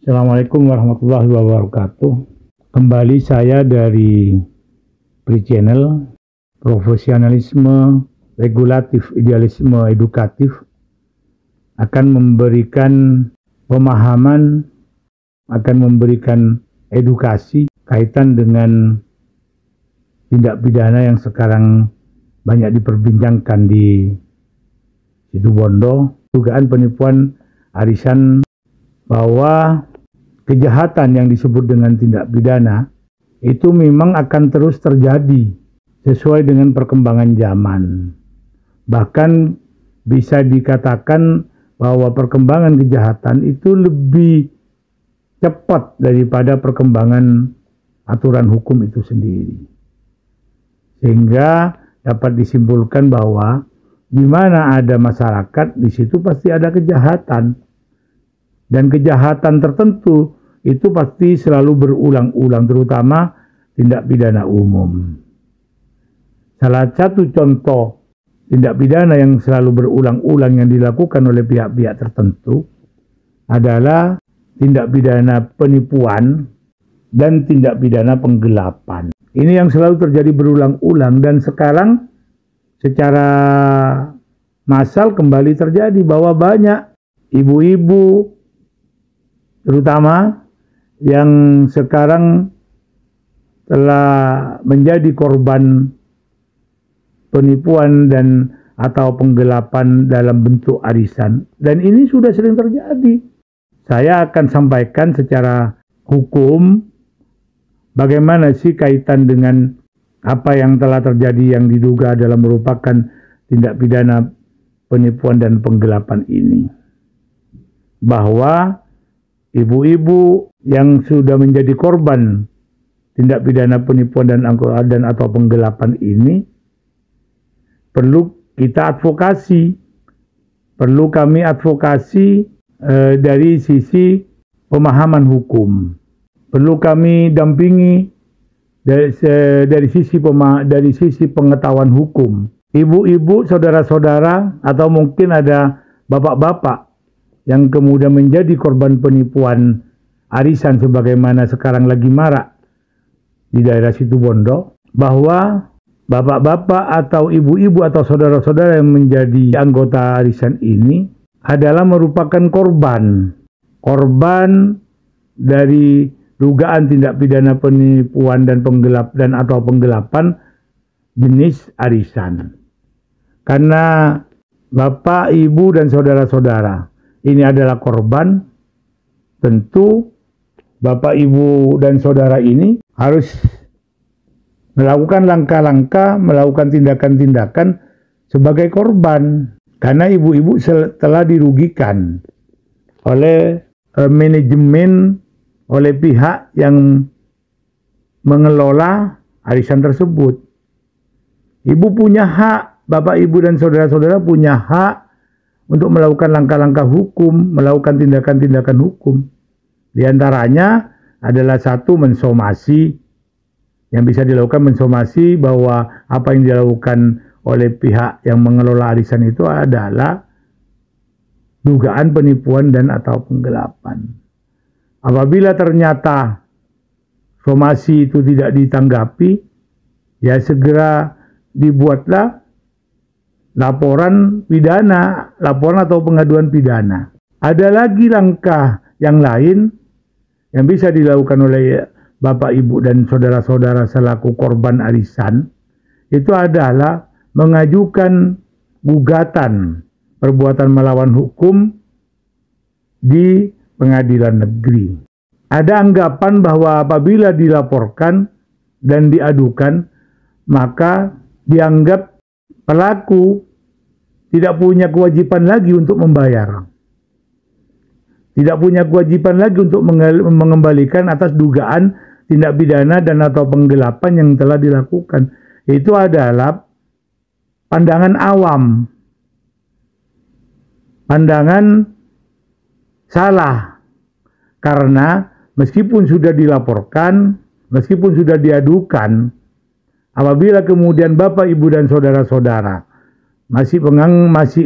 Assalamualaikum warahmatullahi wabarakatuh. Kembali saya dari Pri Channel, profesionalisme, regulatif, idealisme, edukatif akan memberikan pemahaman, akan memberikan edukasi kaitan dengan tindak pidana yang sekarang banyak diperbincangkan di Situbondo, dugaan penipuan arisan, bahwa kejahatan yang disebut dengan tindak pidana itu memang akan terus terjadi sesuai dengan perkembangan zaman. Bahkan bisa dikatakan bahwa perkembangan kejahatan itu lebih cepat daripada perkembangan aturan hukum itu sendiri. Sehingga dapat disimpulkan bahwa di mana ada masyarakat, di situ pasti ada kejahatan. Dan kejahatan tertentu itu pasti selalu berulang-ulang, terutama tindak pidana umum. Salah satu contoh tindak pidana yang selalu berulang-ulang yang dilakukan oleh pihak-pihak tertentu adalah tindak pidana penipuan dan tindak pidana penggelapan. Ini yang selalu terjadi berulang-ulang, dan sekarang secara massal kembali terjadi bahwa banyak ibu-ibu terutama yang sekarang telah menjadi korban penipuan dan atau penggelapan dalam bentuk arisan. Dan ini sudah sering terjadi. Saya akan sampaikan secara hukum bagaimana sih kaitan dengan apa yang telah terjadi yang diduga adalah merupakan tindak pidana penipuan dan penggelapan ini. Bahwa ibu-ibu yang sudah menjadi korban tindak pidana penipuan dan atau penggelapan ini perlu kita advokasi, perlu kami advokasi dari sisi pemahaman hukum, perlu kami dampingi dari sisi pengetahuan hukum. Ibu-ibu, saudara-saudara, atau mungkin ada bapak-bapak yang kemudian menjadi korban penipuan arisan sebagaimana sekarang lagi marak di daerah Situbondo, bahwa bapak-bapak atau ibu-ibu atau saudara-saudara yang menjadi anggota arisan ini adalah merupakan korban dari dugaan tindak pidana penipuan dan penggelapan jenis arisan. Karena bapak, ibu, dan saudara-saudara ini adalah korban, tentu bapak, ibu, dan saudara ini harus melakukan langkah-langkah, melakukan tindakan-tindakan sebagai korban. Karena ibu-ibu telah dirugikan oleh manajemen, oleh pihak yang mengelola arisan tersebut. Ibu punya hak, bapak, ibu, dan saudara-saudara punya hak untuk melakukan langkah-langkah hukum, melakukan tindakan-tindakan hukum. Di antaranya adalah satu, mensomasi. Yang bisa dilakukan mensomasi bahwa apa yang dilakukan oleh pihak yang mengelola arisan itu adalah dugaan penipuan dan atau penggelapan. Apabila ternyata somasi itu tidak ditanggapi, ya segera dibuatlah laporan pidana, laporan atau pengaduan pidana. Ada lagi langkah yang lain yang bisa dilakukan oleh bapak, ibu, dan saudara-saudara selaku korban arisan, itu adalah mengajukan gugatan perbuatan melawan hukum di pengadilan negeri. Ada anggapan bahwa apabila dilaporkan dan diadukan, maka dianggap pelaku tidak punya kewajiban lagi untuk membayar. Tidak punya kewajiban lagi untuk mengembalikan atas dugaan tindak pidana dan atau penggelapan yang telah dilakukan. Itu adalah pandangan awam. Pandangan salah. Karena meskipun sudah dilaporkan, meskipun sudah diadukan, apabila kemudian bapak, ibu, dan saudara-saudara masih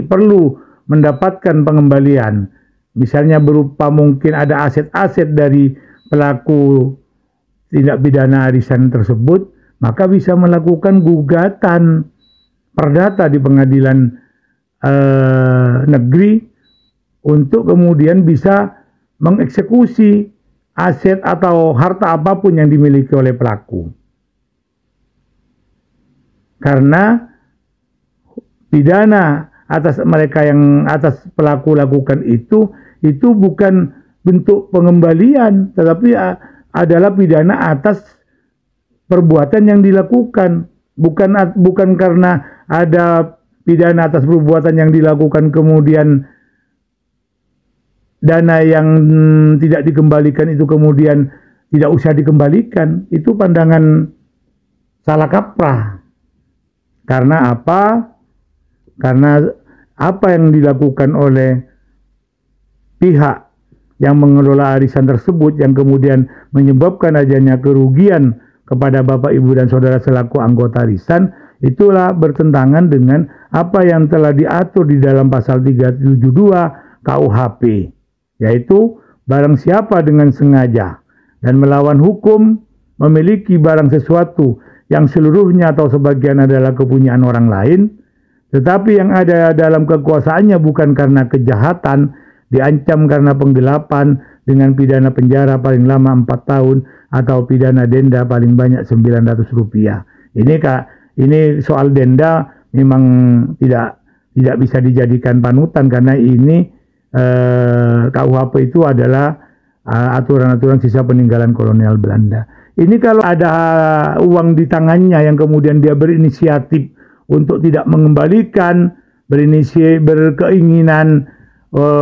perlu mendapatkan pengembalian misalnya berupa mungkin ada aset-aset dari pelaku tindak pidana arisan tersebut, maka bisa melakukan gugatan perdata di pengadilan negeri untuk kemudian bisa mengeksekusi aset atau harta apapun yang dimiliki oleh pelaku. Karena pidana atas mereka yang atas pelaku lakukan itu bukan bentuk pengembalian, tetapi adalah pidana atas perbuatan yang dilakukan. Bukan karena ada pidana atas perbuatan yang dilakukan kemudian dana yang tidak dikembalikan itu kemudian tidak usah dikembalikan. Itu pandangan salah kaprah. Karena apa? Karena apa yang dilakukan oleh pihak yang mengelola arisan tersebut yang kemudian menyebabkan adanya kerugian kepada Bapak, Ibu, dan Saudara selaku anggota arisan, itulah bertentangan dengan apa yang telah diatur di dalam pasal 372 KUHP, yaitu barang siapa dengan sengaja dan melawan hukum memiliki barang sesuatu yang seluruhnya atau sebagian adalah kepunyaan orang lain, tetapi yang ada dalam kekuasaannya bukan karena kejahatan, diancam karena penggelapan dengan pidana penjara paling lama 4 tahun atau pidana denda paling banyak Rp900. Ini soal denda memang tidak bisa dijadikan panutan, karena ini KUHP itu adalah aturan-aturan sisa peninggalan kolonial Belanda. Ini kalau ada uang di tangannya yang kemudian dia berinisiatif untuk tidak mengembalikan, berkeinginan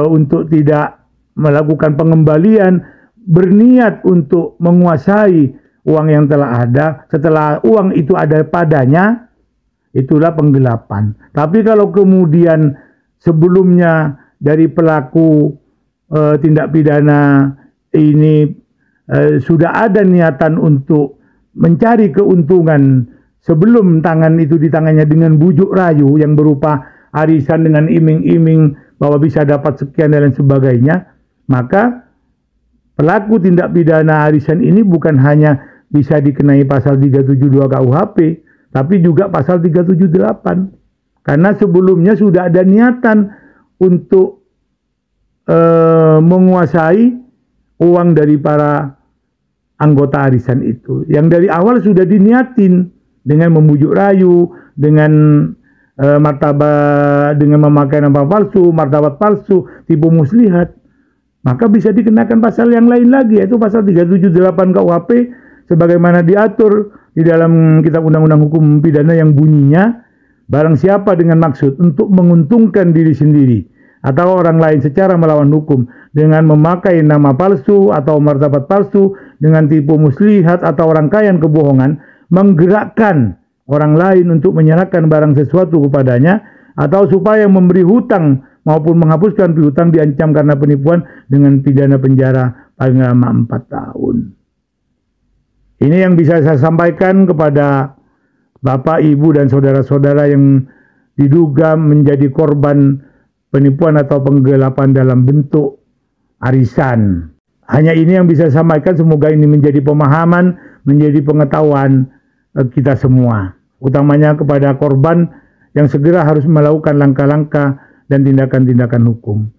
untuk tidak melakukan pengembalian, berniat untuk menguasai uang yang telah ada, setelah uang itu ada padanya, itulah penggelapan. Tapi kalau kemudian sebelumnya dari pelaku tindak pidana ini sudah ada niatan untuk mencari keuntungan sebelum tangan itu di tangannya dengan bujuk rayu yang berupa arisan dengan iming-iming bahwa bisa dapat sekian dan lain sebagainya, maka pelaku tindak pidana arisan ini bukan hanya bisa dikenai pasal 372 KUHP, tapi juga pasal 378. Karena sebelumnya sudah ada niatan untuk menguasai uang dari para anggota arisan itu, yang dari awal sudah diniatin dengan membujuk rayu, dengan dengan memakai nama palsu, martabat palsu, tipu muslihat, maka bisa dikenakan pasal yang lain lagi, yaitu pasal 378 KUHP sebagaimana diatur di dalam Kitab Undang-Undang Hukum Pidana yang bunyinya, barang siapa dengan maksud untuk menguntungkan diri sendiri atau orang lain secara melawan hukum dengan memakai nama palsu atau martabat palsu, dengan tipu muslihat atau rangkaian kebohongan, menggerakkan orang lain untuk menyerahkan barang sesuatu kepadanya, atau supaya memberi hutang maupun menghapuskan piutang, diancam karena penipuan dengan pidana penjara paling lama 4 tahun. Ini yang bisa saya sampaikan kepada Bapak, Ibu, dan saudara-saudara yang diduga menjadi korban penipuan atau penggelapan dalam bentuk arisan. Hanya ini yang bisa saya sampaikan, semoga ini menjadi pemahaman, menjadi pengetahuan kita semua, utamanya kepada korban yang segera harus melakukan langkah-langkah dan tindakan-tindakan hukum.